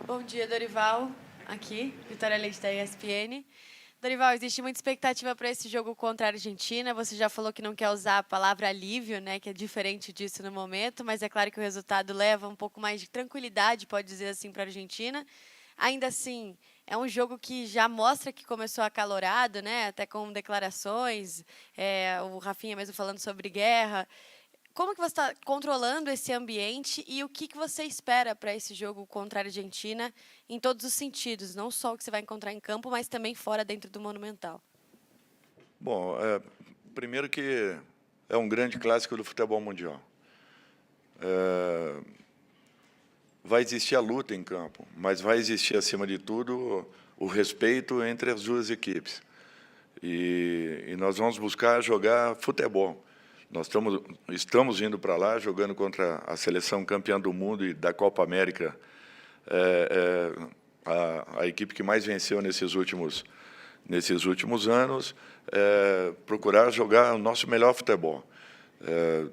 Bom dia, Dorival. Aqui, Vitória Leite da ESPN. Dorival, existe muita expectativa para esse jogo contra a Argentina. Você já falou que não quer usar a palavra alívio, né, que é diferente disso no momento, mas é claro que o resultado leva um pouco mais de tranquilidade, pode dizer assim, para a Argentina. Ainda assim, é um jogo que já mostra que começou acalorado, né, até com declarações, o Rafinha mesmo falando sobre guerra. Como que você está controlando esse ambiente e o que você espera para esse jogo contra a Argentina em todos os sentidos, não só o que você vai encontrar em campo, mas também fora dentro do Monumental? Bom, primeiro que é um grande clássico do futebol mundial. Vai existir a luta em campo, mas vai existir, acima de tudo, o respeito entre as duas equipes. E nós vamos buscar jogar futebol. Nós estamos indo para lá, jogando contra a seleção campeã do mundo e da Copa América, a equipe que mais venceu nesses últimos anos, procurar jogar o nosso melhor futebol.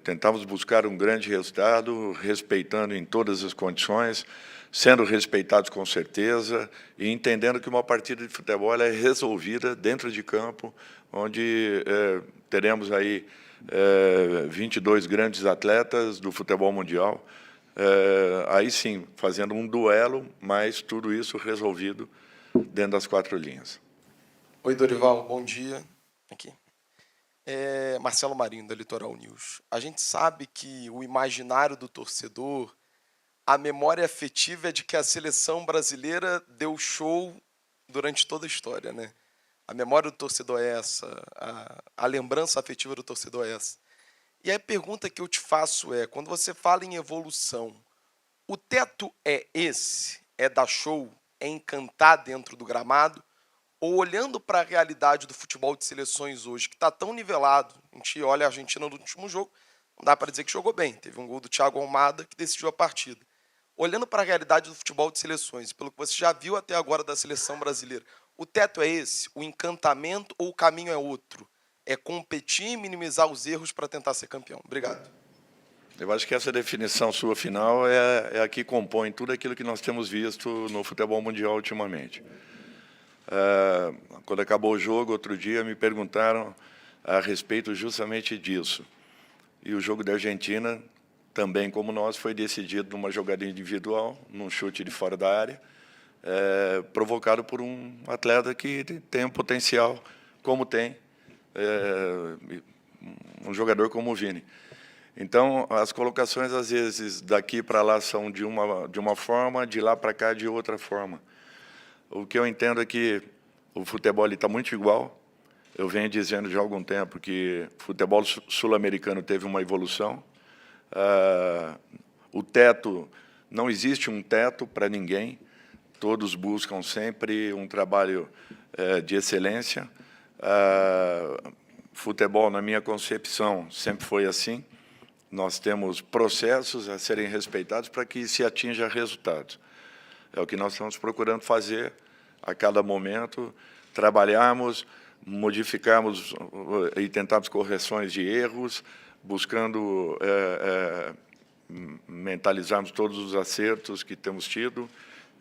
Tentamos buscar um grande resultado, respeitando em todas as condições, sendo respeitados com certeza e entendendo que uma partida de futebol ela é resolvida dentro de campo, onde teremos aí 22 grandes atletas do futebol mundial, aí sim, fazendo um duelo, mas tudo isso resolvido dentro das quatro linhas. Oi, Dorival, bom dia. Aqui. Marcelo Marinho, da Litoral News. A gente sabe que o imaginário do torcedor, a memória afetiva é de que a seleção brasileira deu show durante toda a história, né? A memória do torcedor é essa, a lembrança afetiva do torcedor é essa. E a pergunta que eu te faço é, quando você fala em evolução, o teto é esse? É dar show? É encantar dentro do gramado? Ou olhando para a realidade do futebol de seleções hoje, que está tão nivelado, a gente olha a Argentina no último jogo, não dá para dizer que jogou bem, teve um gol do Thiago Almada que decidiu a partida. Olhando para a realidade do futebol de seleções, pelo que você já viu até agora da seleção brasileira, o teto é esse? O encantamento ou o caminho é outro? É competir e minimizar os erros para tentar ser campeão? Obrigado. Eu acho que essa definição sua final é a que compõe tudo aquilo que nós temos visto no futebol mundial ultimamente. Quando acabou o jogo, outro dia, me perguntaram a respeito justamente disso. E o jogo da Argentina, também como nós, foi decidido numa jogada individual, num chute de fora da área, provocado por um atleta que tem um potencial, como tem um jogador como o Vini. Então, as colocações, às vezes, daqui para lá são de uma forma, de lá para cá de outra forma. O que eu entendo é que o futebol está muito igual. Eu venho dizendo já há algum tempo que o futebol sul-americano teve uma evolução. O teto, não existe um teto para ninguém. Todos buscam sempre um trabalho de excelência. Futebol, na minha concepção, sempre foi assim. Nós temos processos a serem respeitados para que se atinja resultados. É o que nós estamos procurando fazer a cada momento, trabalharmos, modificarmos e tentarmos correções de erros, buscando mentalizarmos todos os acertos que temos tido.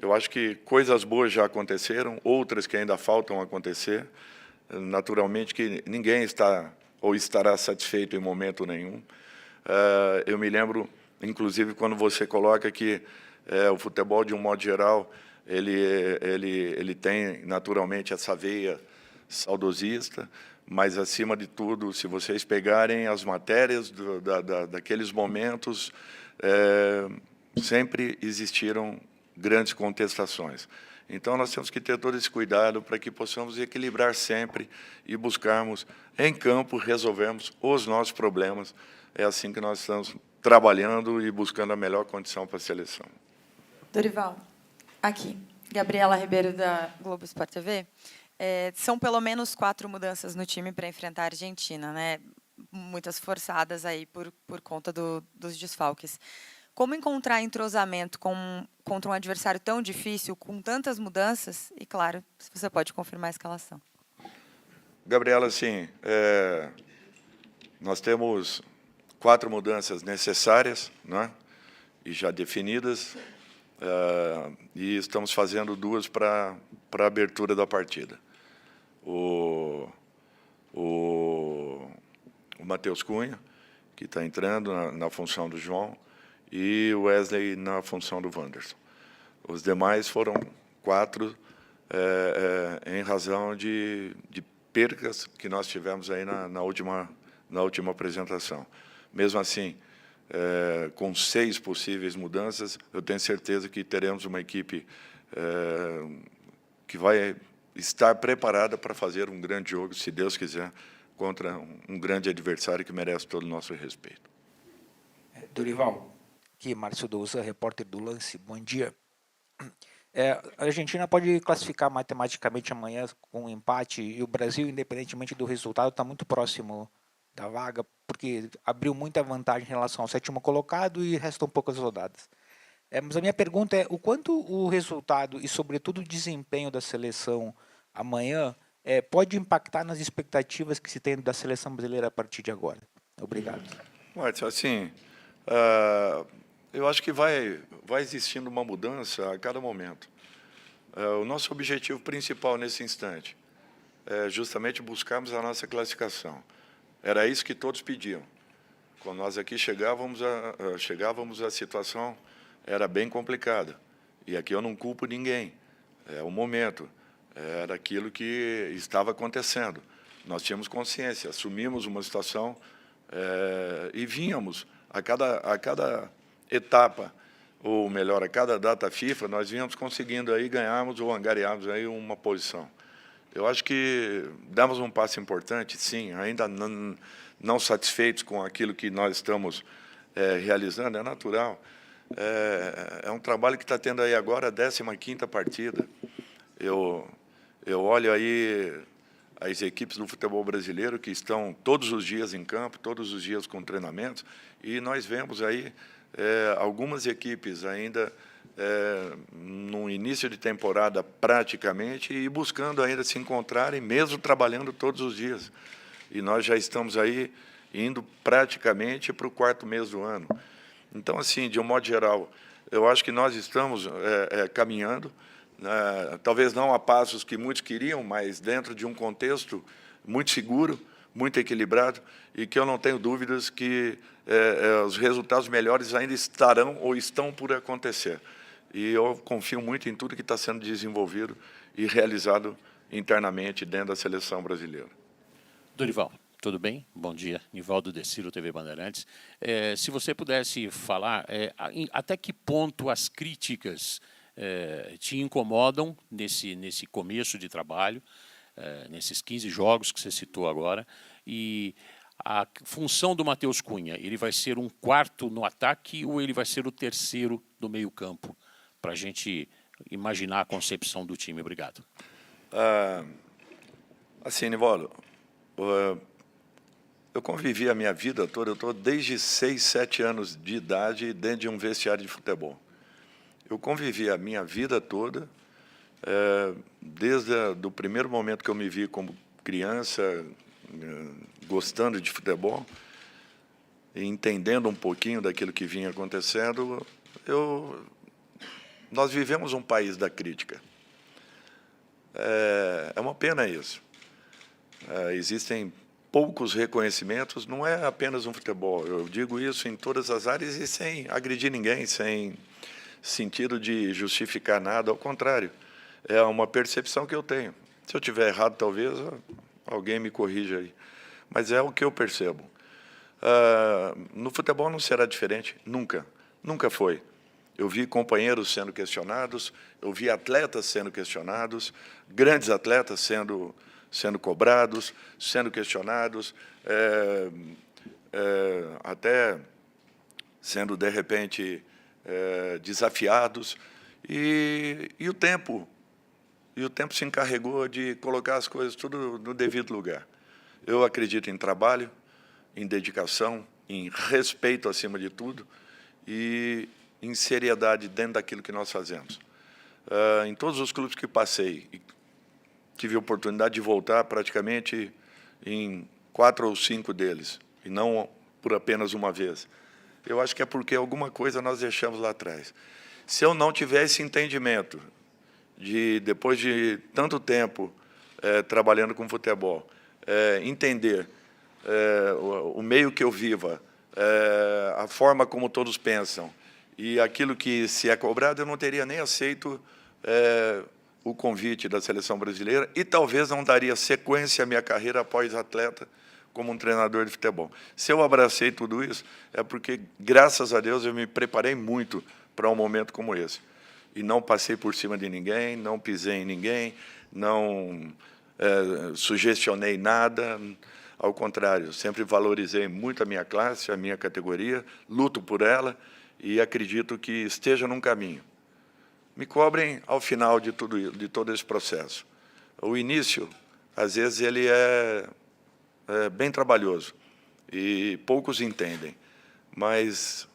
Eu acho que coisas boas já aconteceram, outras que ainda faltam acontecer. Naturalmente que ninguém está ou estará satisfeito em momento nenhum. Eu me lembro, inclusive, quando você coloca que o futebol, de um modo geral, ele tem, naturalmente, essa veia saudosista, mas, acima de tudo, se vocês pegarem as matérias daqueles momentos, sempre existiram grandes contestações. Então, nós temos que ter todo esse cuidado para que possamos equilibrar sempre e buscarmos, em campo, resolvermos os nossos problemas. É assim que nós estamos trabalhando e buscando a melhor condição para a seleção. Dorival, aqui. Gabriela Ribeiro, da Globo Sport TV. São pelo menos 4 mudanças no time para enfrentar a Argentina, né? Muitas forçadas aí por conta dos desfalques. Como encontrar entrosamento contra um adversário tão difícil, com tantas mudanças? E, claro, se você pode confirmar a escalação. Gabriela, sim, nós temos 4 mudanças necessárias, né, e já definidas. e estamos fazendo 2 para a abertura da partida. O Matheus Cunha, que está entrando na função do João, e o Wesley na função do Wanderson. Os demais foram 4 em razão de percas que nós tivemos aí na última apresentação. Mesmo assim, com 6 possíveis mudanças, eu tenho certeza que teremos uma equipe que vai estar preparada para fazer um grande jogo, se Deus quiser, contra um grande adversário que merece todo o nosso respeito. Dorival, aqui Márcio Douza, repórter do Lance, bom dia. A Argentina pode classificar matematicamente amanhã com um empate e o Brasil, independentemente do resultado, está muito próximo da vaga, porque abriu muita vantagem em relação ao 7º colocado e restam poucas rodadas. Mas a minha pergunta é, o quanto o resultado e, sobretudo, o desempenho da seleção amanhã pode impactar nas expectativas que se tem da seleção brasileira a partir de agora? Obrigado. Márcio, assim, eu acho que vai existindo uma mudança a cada momento. O nosso objetivo principal nesse instante é justamente buscarmos a nossa classificação. Era isso que todos pediam. Quando nós aqui chegávamos, a situação era bem complicada. E aqui eu não culpo ninguém. É o momento. Era aquilo que estava acontecendo. Nós tínhamos consciência, assumimos uma situação e vínhamos a cada etapa, ou melhor, a cada data FIFA, nós vínhamos conseguindo aí ganharmos ou angariarmos aí uma posição. Eu acho que damos um passo importante, sim, ainda não satisfeitos com aquilo que nós estamos realizando, é natural. É um trabalho que está tendo aí agora a 15ª partida. Eu olho aí as equipes do futebol brasileiro que estão todos os dias em campo, todos os dias com treinamentos, e nós vemos aí algumas equipes ainda no início de temporada praticamente e buscando ainda se encontrarem, mesmo trabalhando todos os dias. E nós já estamos aí indo praticamente para o 4º mês do ano. Então, assim, de um modo geral, eu acho que nós estamos caminhando, talvez não a passos que muitos queriam, mas dentro de um contexto muito seguro, muito equilibrado, e que eu não tenho dúvidas que os resultados melhores ainda estarão ou estão por acontecer. E eu confio muito em tudo que está sendo desenvolvido e realizado internamente dentro da seleção brasileira. Dorival, tudo bem? Bom dia. Nivaldo Deciro, TV Bandeirantes. Se você pudesse falar até que ponto as críticas te incomodam nesse começo de trabalho, nesses 15 jogos que você citou agora, e a função do Matheus Cunha, ele vai ser um 4º no ataque ou ele vai ser o 3º do meio-campo? Para a gente imaginar a concepção do time. Obrigado. Assim, Nivaldo, eu convivi a minha vida toda, eu estou desde 6, 7 anos de idade dentro de um vestiário de futebol. Eu convivi a minha vida toda, desde o primeiro momento que eu me vi como criança, gostando de futebol, e entendendo um pouquinho daquilo que vinha acontecendo, nós vivemos um país da crítica. É uma pena isso. Existem poucos reconhecimentos, não é apenas um futebol. Eu digo isso em todas as áreas e sem agredir ninguém, sem sentido de justificar nada, ao contrário. É uma percepção que eu tenho. Se eu estiver errado, talvez alguém me corrija aí. Mas é o que eu percebo. No futebol não será diferente, nunca. Nunca foi. Eu vi companheiros sendo questionados, eu vi atletas sendo questionados, grandes atletas sendo cobrados, sendo questionados, até sendo, de repente, desafiados. E o tempo se encarregou de colocar as coisas tudo no devido lugar. Eu acredito em trabalho, em dedicação, em respeito acima de tudo e em seriedade dentro daquilo que nós fazemos. Em todos os clubes que passei, tive a oportunidade de voltar praticamente em 4 ou 5 deles, e não por apenas uma vez. Eu acho que é porque alguma coisa nós deixamos lá atrás. Se eu não tiver esse entendimento depois de tanto tempo trabalhando com futebol, entender o meio que eu viva, a forma como todos pensam e aquilo que se é cobrado, eu não teria nem aceito o convite da seleção brasileira e talvez não daria sequência à minha carreira após atleta como um treinador de futebol. Se eu abracei tudo isso, é porque, graças a Deus, eu me preparei muito para um momento como esse. E não passei por cima de ninguém, não pisei em ninguém, não sugestionei nada. Ao contrário, sempre valorizei muito a minha classe, a minha categoria, luto por ela e acredito que esteja num caminho. Me cobrem ao final de todo esse processo. O início, às vezes, ele é bem trabalhoso e poucos entendem, mas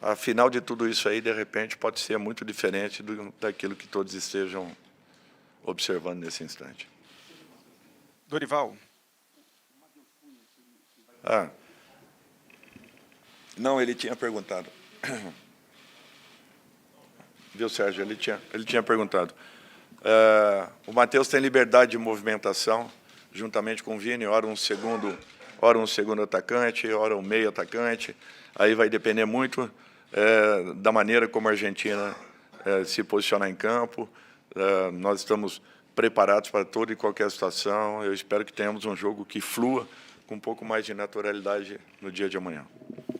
afinal de tudo isso aí, de repente, pode ser muito diferente daquilo que todos estejam observando nesse instante. Dorival. Não, ele tinha perguntado. Viu, Sérgio? Ele tinha perguntado. O Matheus tem liberdade de movimentação, juntamente com o Vini, ora um segundo atacante, ora um meio atacante. Aí vai depender muito da maneira como a Argentina se posicionar em campo. Nós estamos preparados para toda e qualquer situação. Eu espero que tenhamos um jogo que flua com um pouco mais de naturalidade no dia de amanhã.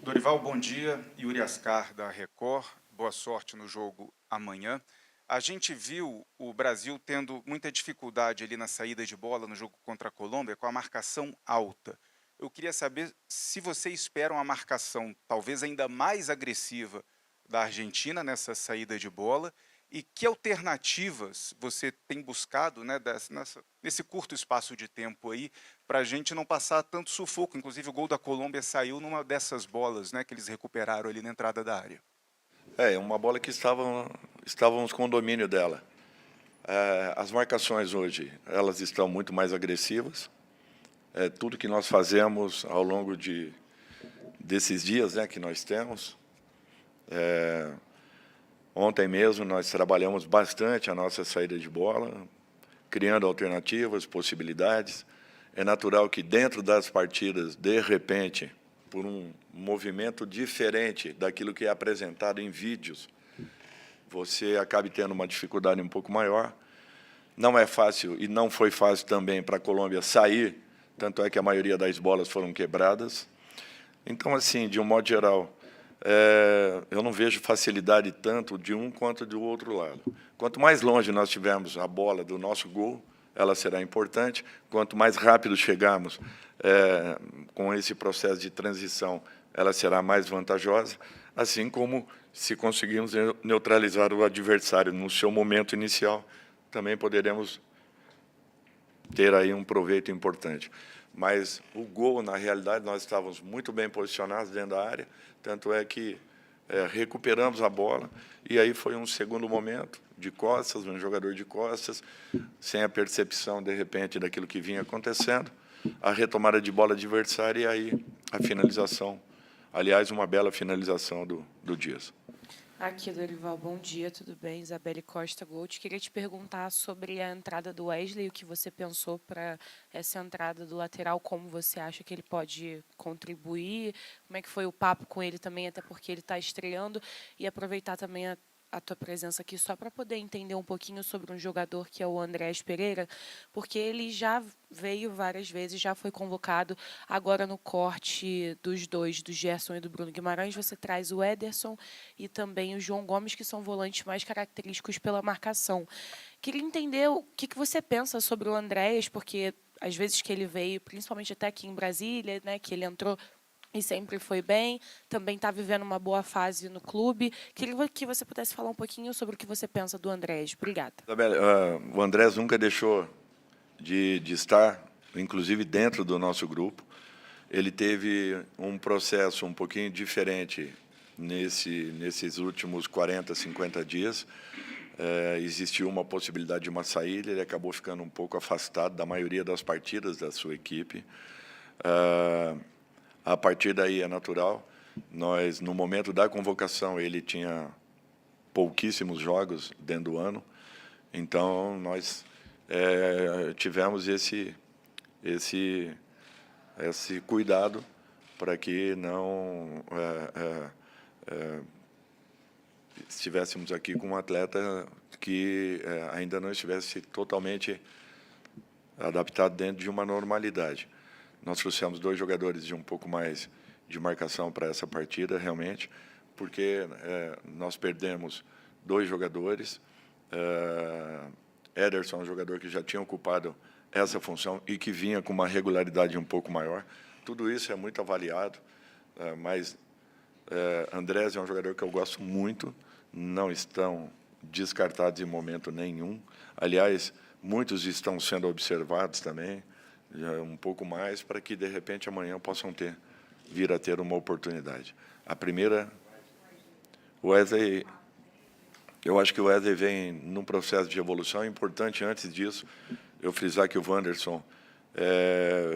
Dorival, bom dia. Yuri Ascar, da Record. Boa sorte no jogo amanhã. A gente viu o Brasil tendo muita dificuldade ali na saída de bola no jogo contra a Colômbia, com a marcação alta. Eu queria saber se você espera uma marcação talvez ainda mais agressiva da Argentina nessa saída de bola e que alternativas você tem buscado, né, nesse curto espaço de tempo aí, para a gente não passar tanto sufoco. Inclusive, o gol da Colômbia saiu numa dessas bolas, né, que eles recuperaram ali na entrada da área. Uma bola que estávamos com o domínio dela. As marcações hoje, elas estão muito mais agressivas. Tudo que nós fazemos ao longo desses dias, né, que nós temos. Ontem mesmo nós trabalhamos bastante a nossa saída de bola, criando alternativas, possibilidades. É natural que dentro das partidas, de repente, por um movimento diferente daquilo que é apresentado em vídeos, você acabe tendo uma dificuldade um pouco maior. Não é fácil, e não foi fácil também para a Colômbia sair, tanto é que a maioria das bolas foram quebradas. Então, assim, de um modo geral, eu não vejo facilidade tanto de um quanto do outro lado. Quanto mais longe nós tivermos a bola do nosso gol, ela será importante. Quanto mais rápido chegarmos com esse processo de transição, ela será mais vantajosa, assim como, se conseguirmos neutralizar o adversário no seu momento inicial, também poderemos ter aí um proveito importante. Mas o gol, na realidade, nós estávamos muito bem posicionados dentro da área, tanto é que recuperamos a bola, e aí foi um segundo momento de costas, um jogador de costas, sem a percepção, de repente, daquilo que vinha acontecendo, a retomada de bola adversária e aí a finalização. Aliás, uma bela finalização do Dias. Aqui, Dorival, bom dia, tudo bem? Isabelle Costa Gold. Queria te perguntar sobre a entrada do Wesley, o que você pensou para essa entrada do lateral, como você acha que ele pode contribuir, como é que foi o papo com ele também, até porque ele está estreando, e aproveitar também a tua presença aqui só para poder entender um pouquinho sobre um jogador que é o Andrés Pereira, porque ele já veio várias vezes, já foi convocado. Agora no corte dos dois, do Gerson e do Bruno Guimarães, você traz o Ederson e também o João Gomes, que são volantes mais característicos pela marcação. Queria entender o que você pensa sobre o Andrés, porque às vezes que ele veio, principalmente até aqui em Brasília, né, que ele entrou e sempre foi bem, também está vivendo uma boa fase no clube. Queria que você pudesse falar um pouquinho sobre o que você pensa do Andrés. Obrigada. Isabelle, o Andrés nunca deixou de estar, inclusive dentro do nosso grupo. Ele teve um processo um pouquinho diferente nesses últimos 40, 50 dias. Existiu uma possibilidade de uma saída, ele acabou ficando um pouco afastado da maioria das partidas da sua equipe. A partir daí é natural. Nós, no momento da convocação, ele tinha pouquíssimos jogos dentro do ano. Então, nós tivemos esse cuidado para que não estivéssemos aqui com um atleta que ainda não estivesse totalmente adaptado dentro de uma normalidade. Nós trouxemos 2 jogadores de um pouco mais de marcação para essa partida, realmente, porque nós perdemos 2 jogadores. Ederson é um jogador que já tinha ocupado essa função e que vinha com uma regularidade um pouco maior. Tudo isso é muito avaliado, mas Andrés é um jogador que eu gosto muito, não estão descartados em momento nenhum. Aliás, muitos estão sendo observados também, um pouco mais, para que, de repente, amanhã possam vir a ter uma oportunidade. A primeira, Wesley, eu acho que o Wesley vem num processo de evolução. É importante, antes disso, eu frisar que o Wanderson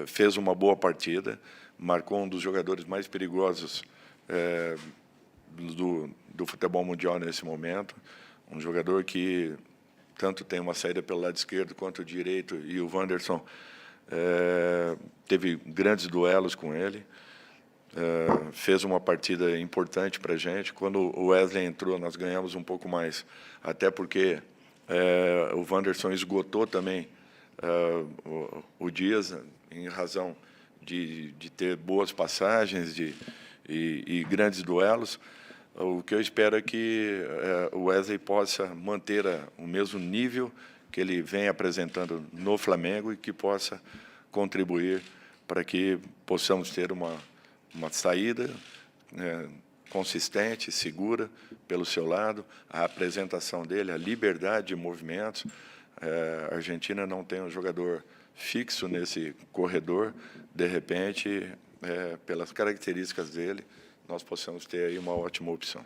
fez uma boa partida, marcou um dos jogadores mais perigosos do futebol mundial nesse momento, um jogador que tanto tem uma saída pelo lado esquerdo quanto o direito, e o Wanderson teve grandes duelos com ele, fez uma partida importante para a gente. Quando o Wesley entrou, nós ganhamos um pouco mais, até porque o Wanderson esgotou também o Dias, em razão de ter boas passagens e grandes duelos. O que eu espero é que o Wesley possa manter o mesmo nível que ele vem apresentando no Flamengo e que possa contribuir para que possamos ter uma saída consistente, segura pelo seu lado, a apresentação dele, a liberdade de movimentos. A Argentina não tem um jogador fixo nesse corredor. De repente, pelas características dele, nós possamos ter aí uma ótima opção.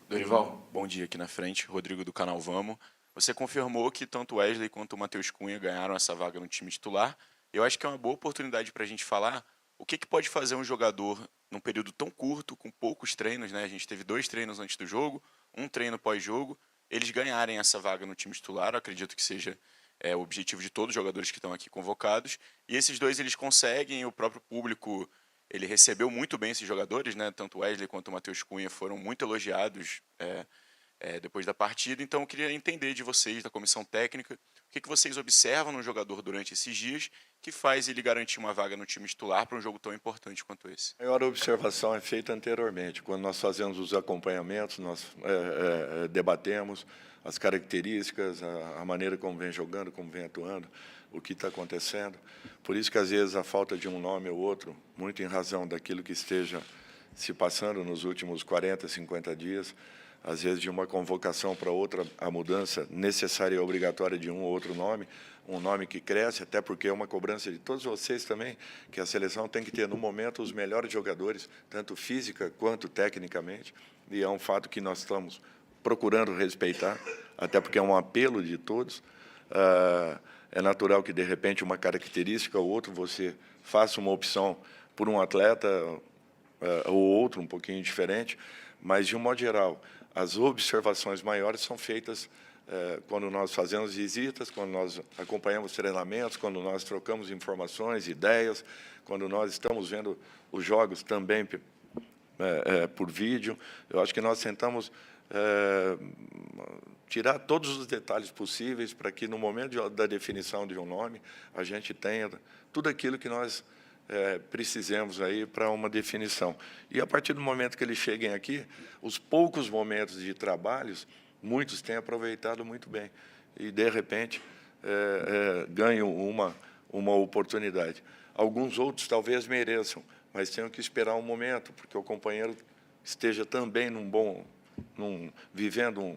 Dorival, bom dia aqui na frente, Rodrigo do canal Vamos. Você confirmou que tanto o Wesley quanto o Matheus Cunha ganharam essa vaga no time titular. Eu acho que é uma boa oportunidade para a gente falar o que pode fazer um jogador num período tão curto, com poucos treinos, né? A gente teve 2 treinos antes do jogo, 1 treino pós-jogo, eles ganharem essa vaga no time titular. Eu acredito que seja o objetivo de todos os jogadores que estão aqui convocados. E esses 2 eles conseguem, o próprio público ele recebeu muito bem esses jogadores, né? Tanto o Wesley quanto o Matheus Cunha foram muito elogiados depois da partida. Então, eu queria entender de vocês, da comissão técnica, o que vocês observam no jogador durante esses dias que faz ele garantir uma vaga no time titular para um jogo tão importante quanto esse. A maior observação é feita anteriormente. Quando nós fazemos os acompanhamentos, nós debatemos as características, a maneira como vem jogando, como vem atuando, o que está acontecendo. Por isso que, às vezes, a falta de um nome ou outro, muito em razão daquilo que esteja se passando nos últimos 40, 50 dias, às vezes, de uma convocação para outra, a mudança necessária e obrigatória de um ou outro nome, um nome que cresce, até porque é uma cobrança de todos vocês também, que a seleção tem que ter, no momento, os melhores jogadores, tanto física quanto tecnicamente, e é um fato que nós estamos procurando respeitar, até porque é um apelo de todos. É natural que, de repente, uma característica ou outra, você faça uma opção por um atleta ou outro, um pouquinho diferente, mas, de um modo geral, as observações maiores são feitas quando nós fazemos visitas, quando nós acompanhamos treinamentos, quando nós trocamos informações, ideias, quando nós estamos vendo os jogos também por vídeo. Eu acho que nós tentamos tirar todos os detalhes possíveis para que, no momento da definição de um nome, a gente tenha tudo aquilo que nós precisamos aí para uma definição. E, a partir do momento que eles cheguem aqui, os poucos momentos de trabalhos, muitos têm aproveitado muito bem. E, de repente, ganham uma oportunidade. Alguns outros talvez mereçam, mas tenham que esperar um momento, porque o companheiro esteja também vivendo